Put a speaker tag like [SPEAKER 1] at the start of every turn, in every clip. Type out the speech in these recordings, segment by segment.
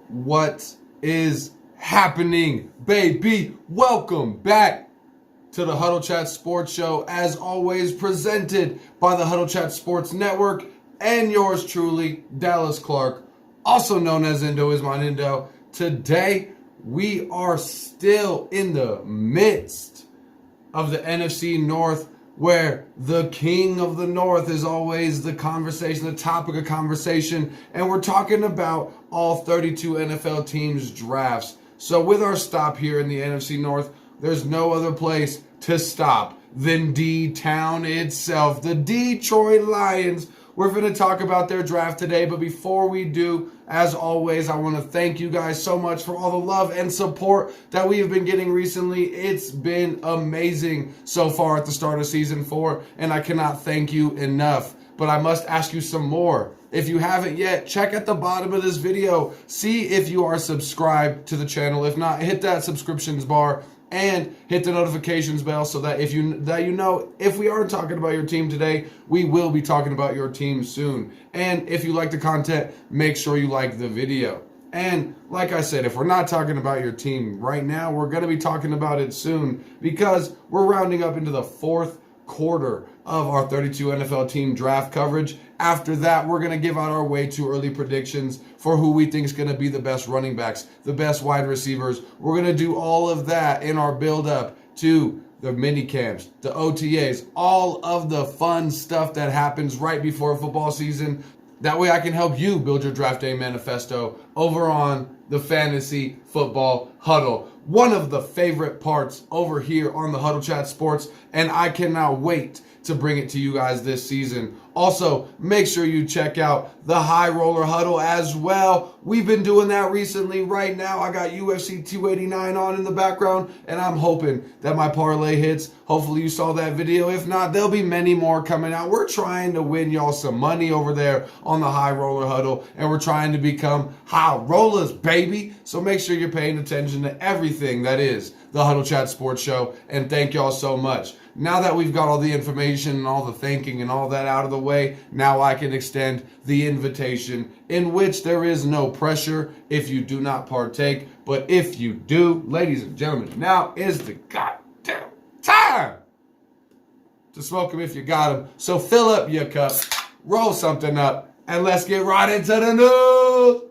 [SPEAKER 1] What is happening, baby? Welcome back to the Huddle Chat Sports Show, as always presented by the Huddle Chat Sports Network and yours truly, Dallas Clark, also known as Indo is my Indo. Today, we are still in the midst of the NFC North, where the king of the North is always the conversation, the topic of conversation, and we're talking about all 32 NFL teams' drafts. So with our stop here in the NFC North, there's no other place to stop than D-Town itself, the Detroit Lions. We're going to talk about their draft today, but before we do, as always, I want to thank you guys so much for all the love and support that we have been getting recently. It's been amazing so far at the start of Season 4, and I cannot thank you enough. But I must ask you some more. If you haven't yet, check at the bottom of this video. See if you are subscribed to the channel. If not, hit that subscriptions bar and hit the notifications bell so that you know if we aren't talking about your team today, we will be talking about your team soon. And if you like the content, make sure you like the video. And like I said, if we're not talking about your team right now, we're going to be talking about it soon, because we're rounding up into the fourth quarter of our 32 NFL team draft coverage. After that, we're going to give out our way too early predictions for who we think is going to be the best running backs, the best wide receivers. We're going to do all of that in our build up to the mini camps, the OTAs, all of the fun stuff that happens right before football season. That way I can help you build your draft day manifesto over on the Fantasy Football Huddle. One of the favorite parts over here on the Huddle Chat Sports, and I cannot wait to bring it to you guys this season. Also, make sure you check out the High Roller Huddle as well. We've been doing that recently. Right now, I got UFC 289 on in the background, and I'm hoping that my parlay hits. Hopefully you saw that video. If not, there'll be many more coming out. We're trying to win y'all some money over there on the High Roller Huddle, and we're trying to become high rollers, baby. So make sure you're paying attention to everything that is the Huddle Chat Sports Show, and thank y'all so much. Now that we've got all the information and all the thinking and all that out of the way, now I can extend the invitation, in which there is no pressure if you do not partake. But if you do, ladies and gentlemen, now is the goddamn time to smoke them if you got them. So fill up your cup, roll something up, and let's get right into the news.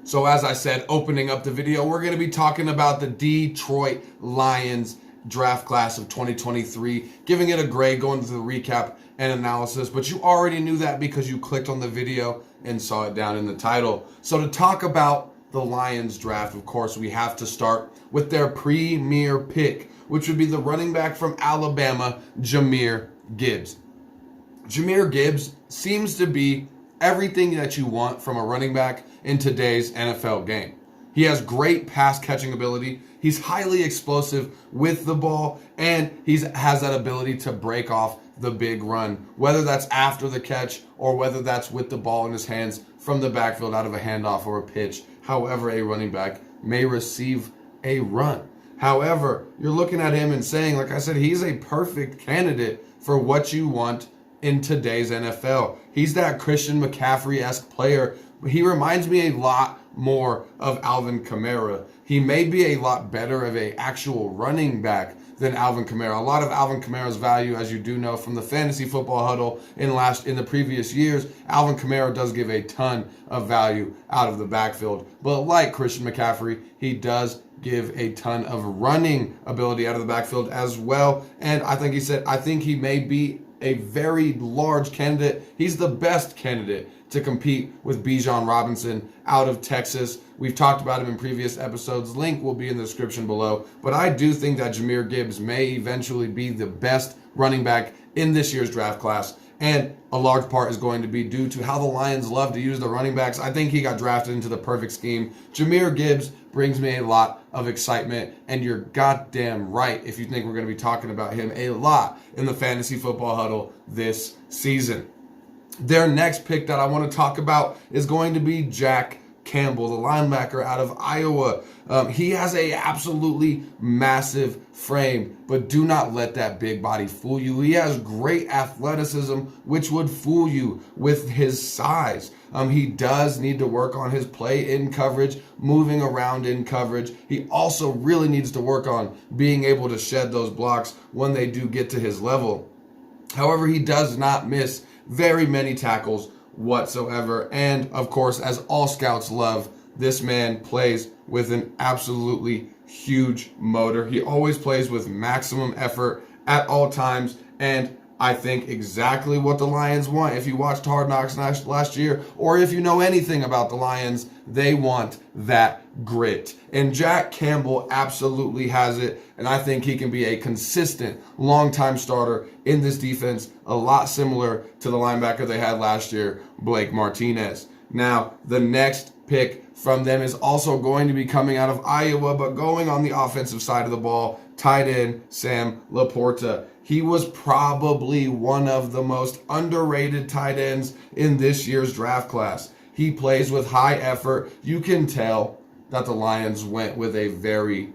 [SPEAKER 1] So as I said, opening up the video, we're going to be talking about the Detroit Lions draft class of 2023, giving it a grade, going through the recap and analysis. But you already knew that because you clicked on the video and saw it down in the title. So to talk about the Lions draft, of course, we have to start with their premier pick, which would be the running back from Alabama, Jahmyr Gibbs. Jahmyr Gibbs seems to be everything that you want from a running back in today's NFL game. He has great pass catching ability. He's highly explosive with the ball, and he has that ability to break off the big run, whether that's after the catch or whether that's with the ball in his hands from the backfield out of a handoff or a pitch, however a running back may receive a run. However, you're looking at him and saying, like I said, he's a perfect candidate for what you want in today's NFL. He's that Christian McCaffrey-esque player. He reminds me a lot more of Alvin Kamara. He may be a lot better of an actual running back than Alvin Kamara. A lot of Alvin Kamara's value, as you do know from the Fantasy Football Huddle in the previous years, Alvin Kamara does give a ton of value out of the backfield. But like Christian McCaffrey, he does give a ton of running ability out of the backfield as well. And I think he may be a very large candidate. He's the best candidate to compete with Bijan Robinson out of Texas. We've talked about him in previous episodes. Link will be in the description below. But I do think that Jahmyr Gibbs may eventually be the best running back in this year's draft class. And a large part is going to be due to how the Lions love to use the running backs. I think he got drafted into the perfect scheme. Jahmyr Gibbs brings me a lot of excitement, and you're goddamn right if you think we're going to be talking about him a lot in the Fantasy Football Huddle this season. Their next pick that I want to talk about is going to be Jack Campbell, the linebacker out of Iowa. He has a absolutely massive frame, but do not let that big body fool you. He has great athleticism, which would fool you with his size. He does need to work on his play in coverage, moving around in coverage. He also really needs to work on being able to shed those blocks when they do get to his level. However, he does not miss very many tackles whatsoever. And of course, as all scouts love, this man plays with an absolutely huge motor. He always plays with maximum effort at all times, and I think exactly what the Lions want. If you watched Hard Knocks last year, or if you know anything about the Lions, they want that grit. And Jack Campbell absolutely has it, and I think he can be a consistent, long-time starter in this defense, a lot similar to the linebacker they had last year, Blake Martinez. Now, the next pick from them is also going to be coming out of Iowa, but going on the offensive side of the ball, tight end Sam Laporta. He was probably one of the most underrated tight ends in this year's draft class. He plays with high effort. You can tell that the Lions went with a very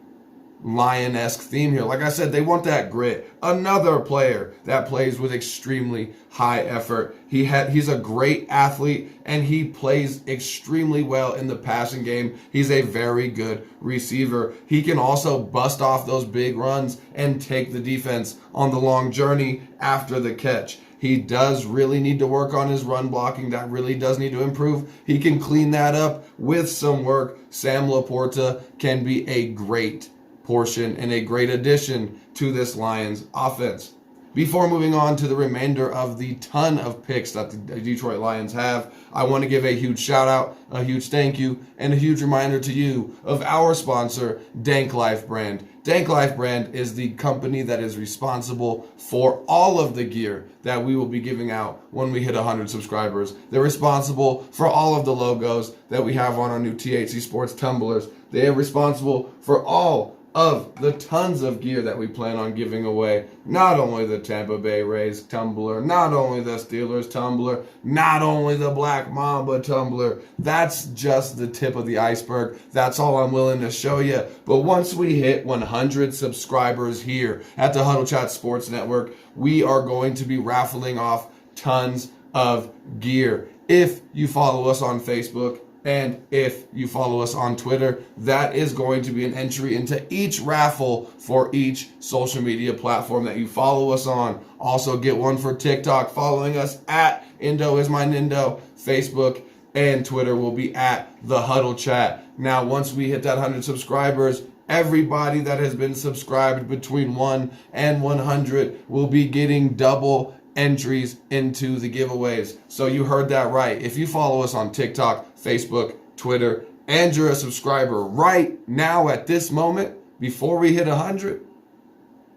[SPEAKER 1] Lion-esque theme here. Like I said, they want that grit. Another player that plays with extremely high effort. He's a great athlete, and he plays extremely well in the passing game. He's a very good receiver. He can also bust off those big runs and take the defense on the long journey after the catch. He does really need to work on his run blocking. That really does need to improve. He can clean that up with some work. Sam Laporta can be a great portion and a great addition to this Lions offense. Before moving on to the remainder of the ton of picks that the Detroit Lions have, I want to give a huge shout out, a huge thank you, and a huge reminder to you of our sponsor, Danklyfe brand. Danklyfe brand is the company that is responsible for all of the gear that we will be giving out when we hit 100 subscribers. They're responsible for all of the logos that we have on our new THC Sports tumblers. They are responsible for all of the tons of gear that we plan on giving away. Not only the Tampa Bay Rays tumbler, not only the Steelers tumbler, not only the Black Mamba tumbler. That's just the tip of the iceberg. That's all I'm willing to show you. But once we hit 100 subscribers here at the Huddle Chat Sports Network, we are going to be raffling off tons of gear. If you follow us on Facebook, and if you follow us on Twitter, that is going to be an entry into each raffle for each social media platform that you follow us on. Also get one for TikTok, following us at Indo is my Nindo. Facebook and Twitter will be at the Huddle Chat. Now, once we hit that 100 subscribers, everybody that has been subscribed between 1 and 100 will be getting double entries into the giveaways. So you heard that right. If you follow us on TikTok, Facebook, Twitter, and you're a subscriber right now at this moment, before we hit 100,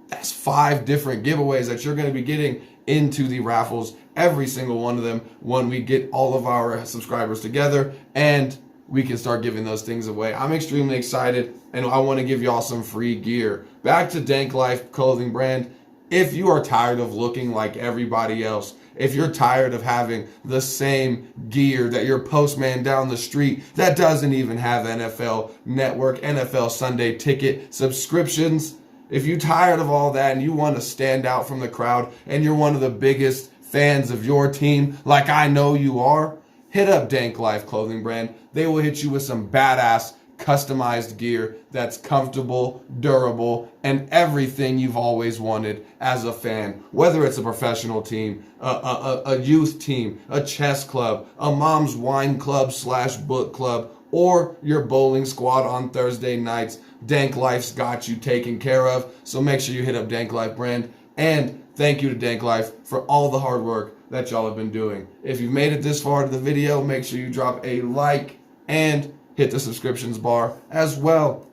[SPEAKER 1] that's 5 different giveaways that you're going to be getting into the raffles, every single one of them, when we get all of our subscribers together and we can start giving those things away. I'm extremely excited, and I want to give y'all some free gear. Back to Danklyfe clothing brand. If you are tired of looking like everybody else, if you're tired of having the same gear that your postman down the street that doesn't even have NFL Network, NFL Sunday Ticket subscriptions, if you're tired of all that and you want to stand out from the crowd and you're one of the biggest fans of your team, like I know you are, hit up Danklyfe clothing brand. They will hit you with some badass customized gear that's comfortable, durable, and everything you've always wanted as a fan. Whether it's a professional team, a youth team, a chess club, a mom's wine club / book club, or your bowling squad on Thursday nights, Danklyfe's got you taken care of. So make sure you hit up Danklyfe brand. And thank you to Danklyfe for all the hard work that y'all have been doing. If you've made it this far to the video, make sure you drop a like and hit the subscriptions bar as well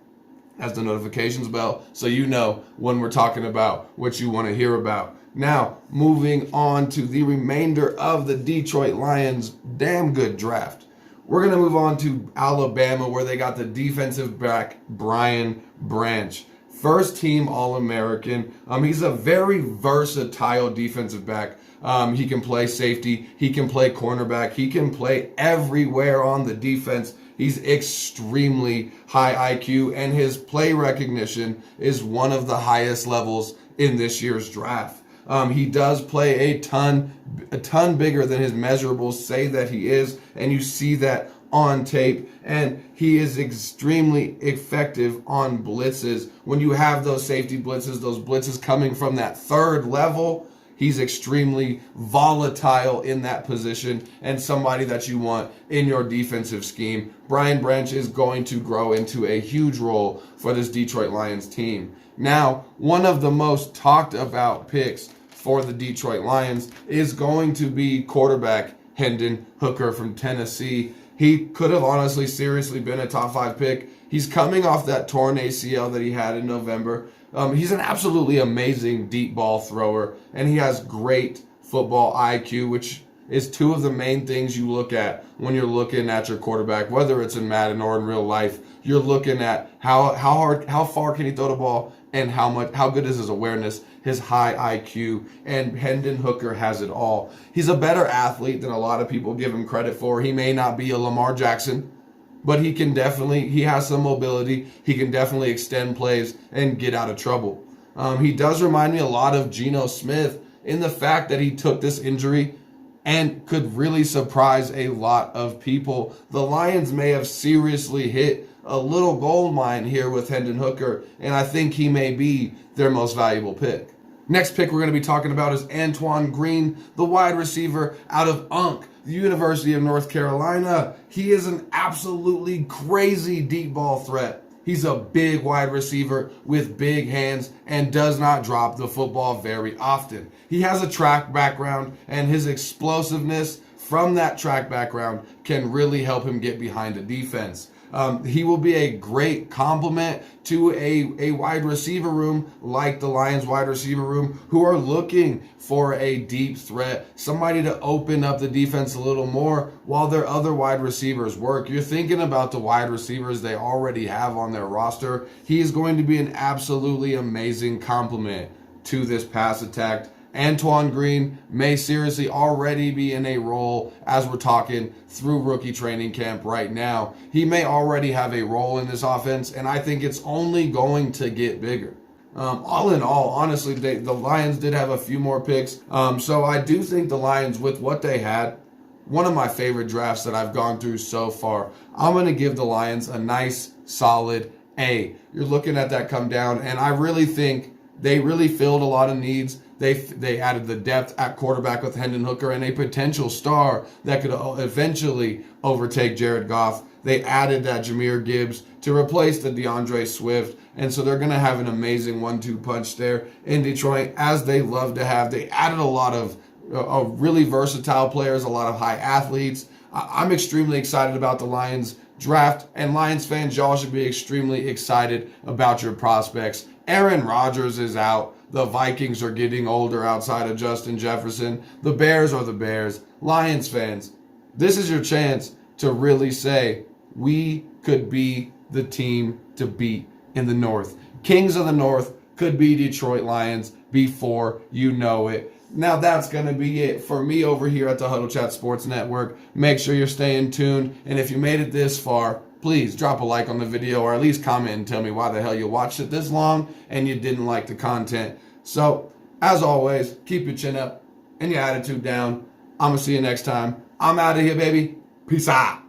[SPEAKER 1] as the notifications bell so you know when we're talking about what you want to hear about. Now, moving on to the remainder of the Detroit Lions' damn good draft. We're going to move on to Alabama, where they got the defensive back Brian Branch. First team All-American. He's a very versatile defensive back. He can play safety. He can play cornerback. He can play everywhere on the defense. He's extremely high IQ, and his play recognition is one of the highest levels in this year's draft. He does play a ton bigger than his measurables say that he is, and you see that on tape, and he is extremely effective on blitzes. When you have those safety blitzes, those blitzes coming from that third level, he's extremely volatile in that position and somebody that you want in your defensive scheme. Brian Branch is going to grow into a huge role for this Detroit Lions team. Now, one of the most talked about picks for the Detroit Lions is going to be quarterback Hendon Hooker from Tennessee. He could have honestly seriously been a top 5 pick. He's coming off that torn ACL that he had in November. He's an absolutely amazing deep ball thrower, and he has great football IQ, which is two of the main things you look at when you're looking at your quarterback, whether it's in Madden or in real life. You're looking at how far can he throw the ball, and how good is his awareness, his high IQ, and Hendon Hooker has it all. He's a better athlete than a lot of people give him credit for. He may not be a Lamar Jackson, but he has some mobility. He can definitely extend plays and get out of trouble. He does remind me a lot of Geno Smith in the fact that he took this injury and could really surprise a lot of people. The Lions may have seriously hit a little gold mine here with Hendon Hooker, and I think he may be their most valuable pick. Next pick we're going to be talking about is Antoine Green, the wide receiver out of the University of North Carolina. He is an absolutely crazy deep ball threat. He's a big wide receiver with big hands and does not drop the football very often. He has a track background, and his explosiveness from that track background can really help him get behind a defense. He will be a great complement to a wide receiver room like the Lions wide receiver room, who are looking for a deep threat, somebody to open up the defense a little more while their other wide receivers work. You're thinking about the wide receivers they already have on their roster. He is going to be an absolutely amazing complement to this pass attack. Antoine Green may seriously already be in a role as we're talking through rookie training camp right now. He may already have a role in this offense, and I think it's only going to get bigger. All in all, honestly, the Lions did have a few more picks. So I do think the Lions, with what they had, one of my favorite drafts that I've gone through so far, I'm going to give the Lions a nice, solid A. You're looking at that come down, and I really think they really filled a lot of needs. They added the depth at quarterback with Hendon Hooker and a potential star that could eventually overtake Jared Goff. They added that Jahmyr Gibbs to replace the DeAndre Swift. And so they're going to have an amazing 1-2 punch there in Detroit, as they love to have. They added a lot of really versatile players, a lot of high athletes. I'm extremely excited about the Lions draft, and Lions fans, y'all should be extremely excited about your prospects. Aaron Rodgers is out. The Vikings are getting older outside of Justin Jefferson. The Bears are the Bears. Lions fans, this is your chance to really say, we could be the team to beat in the North. Kings of the North could be Detroit Lions before you know it. Now that's going to be it for me over here at the Huddle Chat Sports Network. Make sure you're staying tuned. And if you made it this far, please drop a like on the video, or at least comment and tell me why the hell you watched it this long and you didn't like the content. So, as always, keep your chin up and your attitude down. I'm going to see you next time. I'm out of here, baby. Peace out.